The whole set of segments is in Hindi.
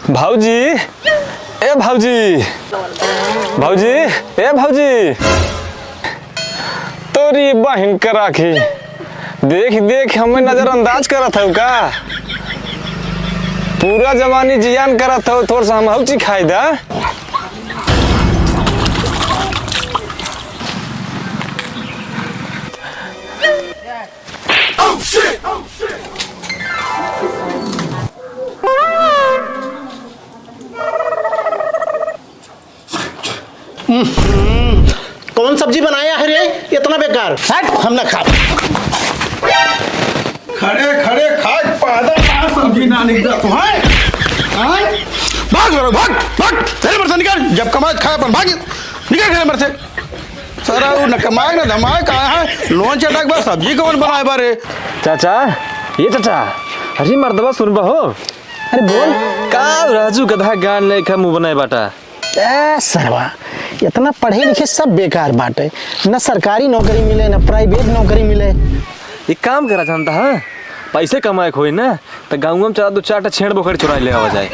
भाऊजी ए भाऊजी भाऊजी ए भाऊजी तोरी बहन का राखी देख देख हमें नजरअंदाज करत हो का पूरा जवानी जियान करत हो थोड़ा सा हम हौची खाई दा कौन सब्जी बनाया है रे इतना बेकार हम ना खा खड़े खड़े खाए पादा कहाँ सब्जी ना निकला तो है भाग भाग भाग तेरे मर से निकल जब कमाए खाए अपन भाग निकल तेरे मर से सारा वो न कमाए ना धमाए कहाँ है लोन चटक बा सब्जी कौन बनाए बारे चाचा ये चाचा अरे मर्दबा सुन हो अरे बोल का राजू गधा गान लेखा मुंह बनाए बाटा ए सरवा इतना पढ़े लिखे सब बेकार बाटे न सरकारी नौकरी मिले न प्राइवेट नौकरी मिले। एक काम करा जानता है पैसे कमाए खोई ना तो गाँव में चला दो चार छेड़ बोखड़ चुरा ले आवा जाए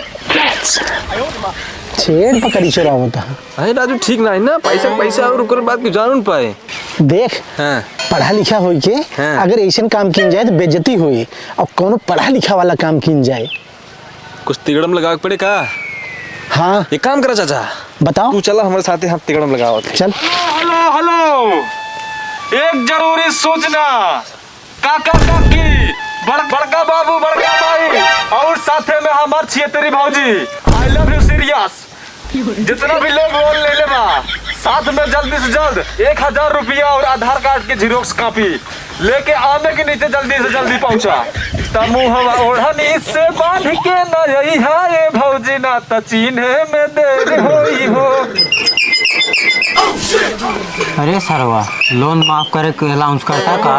छेड़ पकड़ी चुरा होता है अरे राजू ठीक ना है ना पैसा पैसा और उकर बात की जानून पाए देख हाँ। पढ़ा लिखा हो के हाँ। अगर ऐसा काम किन जाए तो बेइज्जती हुई और कौन पढ़ा लिखा वाला काम किन जाए कुछ तिगड़म लगा पड़े का हाँ एक काम करा चाचा बताओ तू चला हमारे साथ हाथ तिगड़म लगाओ चल हेलो हेलो एक जरूरी सूचना काका काकी बड़का बाबू बड़का भाई और साथे में हमार छियतरी भौजी आई लव यू सीरियस जितना भी लोग लोन ले लेना साथ में जल्दी से जल्द 1000 रुपया और आधार कार्ड की जीरोक्स कॉपी लेके आने के नीचे जल्दी से जल्दी पहुंचा तमु हवा ओढ़नी से बांध के न यही है भौजी ना त चीन्हे में देर होई हो। अरे सरवा लोन माफ करे के अलाउंस करता का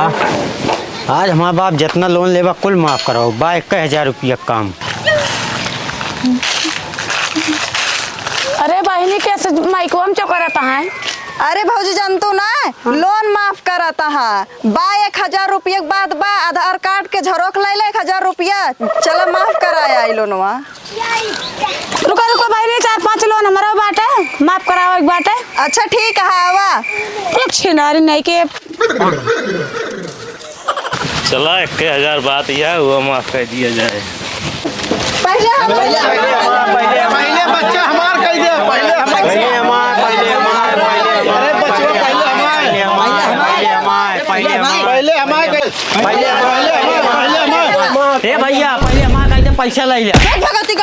आज हमारे बाप जितना लोन लेवा कुल माफ कराओ बा 1000 रुपया काम। अरे बहनी कैसे माइको हम चौका रहता है। अरे भौजी जानतो ना लोन माफ कराता है बा 1000 रुपये के बाद बा आधार कार्ड के झरोख ले 1000 रुपया चलो माफ कराया आई लोनवा। रुको रुको बहनी 4-5 लोन हमारा बाटे माफ कराओ एक बाटे। अच्छा ठीक है आवा एक छिनारी नहीं के चला 1000 बात यह हुआ माफ कर दिया जाए। पहले बच्चा हमार कह दे पहले ए भैया पहले हमारा कह दे पैसा ले ले। भगवती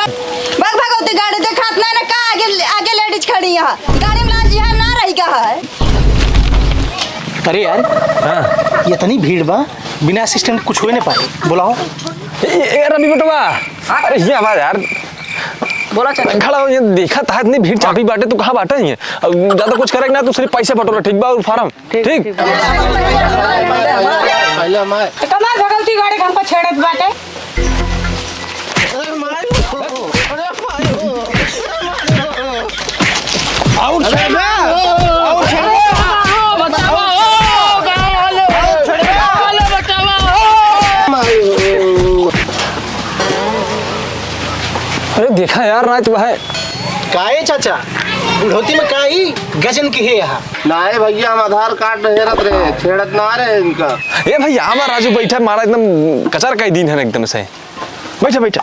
गाड़ी देखत ना का आगे लेडीज खड़ी है गाड़ी में लाजी है ना रही का है। अरे यार हाँ ये इतनी भीड़ बा बिना असिस्टेंट कुछ हो नहीं पाए बुलाओ। ए रवि बेटवा अरे ये आवाज यार बोला चल खड़ा हो ये देखा था इतनी भीड़ चाबी बाटे तू कहाँ बाटे है अब ज्यादा कुछ करेगा ना तू सिर्फ पैसे बटोरा ठीक बा और फार्म ठीक पहले मैं कमाल भगवती गाड़ी हमको छेड़त बाटे। अरे देखा यार ना तो है काहे चाचा बुढ़ोती में काई गजन की है यहाँ नाए भैया हम आधार कार्ड हेरत रहे छेड़त ना रहे इनका। ए भैया हमारा राजू बैठा मारा एकदम कचर का ही दिन है एकदम से बैठा बैठा।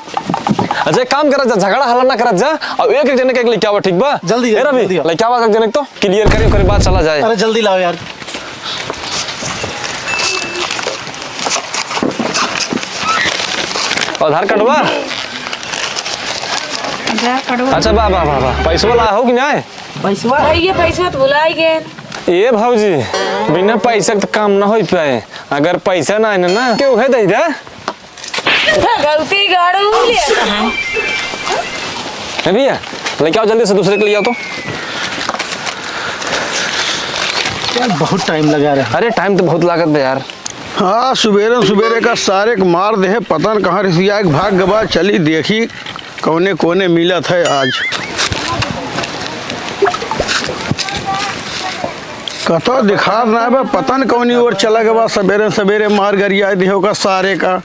अच्छा एक काम करा जा झगड़ा हल्ला ना करत जा और एक एक जने के लेके आवा ठीक बा जल्दी ए रवि जल्दी लेके आवा एक जने तो क्लियर करे करे बात चला जाए। अरे जल्दी लाओ यार आधार कार्ड बा अच्छा बा बा बा पैसा वाला हो कि नहीं पैसा तो भुला गए। ये भौजी बिना पैसा के काम ना हो पाए अगर पैसा ना है ना क्यों है दे दे भगवती गाड़ी लिया है भैया लेके आओ जल्दी से दूसरे के लिए आओ तो यार बहुत टाइम लगा रहा। अरे टाइम तो बहुत लागत है यार। हाँ सुबेरे सुबेरे का सारे के मार दे पतन कहाँ रिसिया के भाग गवा चली देखी कौने कोने मिला था आज कतो दिखा ना बा पतन कौनी ओर चला गवा सवेरे सवेरे मार गरिया दिहो का सारे का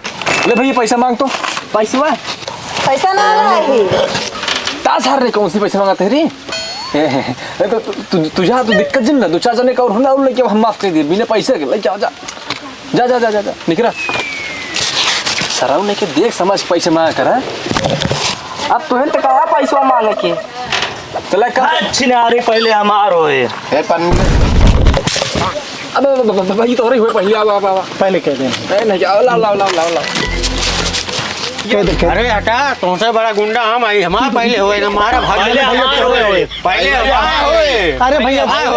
ले भैया पैसा मांग तो पैसा ना रही 50,000 रे कौन सी पैसे मांगते रे तुझा तो दिक्कत जिन ना 2-4 जने का और हम लेके हम माफ कर दिए बिना पैसे के लेके जा जा जा जा जा निकला सराउ ने के देख समझ पैसे मांगा कर अब तुहन तो कहा पैसा मांगे के चला का अच्छी ना रही पहले हमार होए अब भाई तो रही हुए पहले अब पहले कह दें नहीं आओ लाओ लाओ लाओ लाओ कह दे अरे हटा तुमसे बड़ा गुंडा हम आई हमारा पहले हुए ना हमारा भाग पहले हमार होए पहले हमारा हुए अरे भैया शांत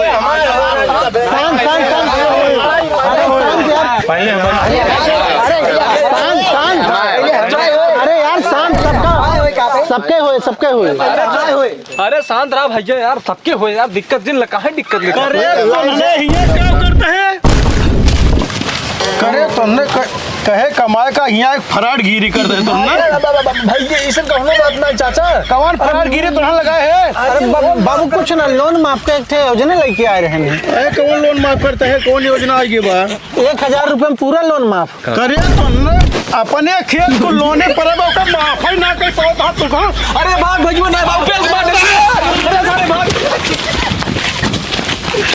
शांत शांत अरे शांत यार पहले शांत शांत अरे यार शांत सबके हुए अरे शांत रहा भैया यार सबके हुए यार दिक्कत जिन लगा है दिक्कत अरे तुमने ये क्या करते हैं करे तुमने कहे कमाए का यहाँ एक फराड गिरी कर दे तुमने भाई ये इसे कहने बात ना चाचा कौन फराड गिरी तुमने लगाए है अरे बाबू कुछ ना लोन माफ के एक थे योजना लेके आए रहे हैं कौन लोन माफ करते हैं कौन योजना आएगी बा 1,000 रुपए में पूरा लोन माफ करे तुमने अपने खेत को लोने पर माफ ही ना कर पाओ। अरे भाग भैया ना भाग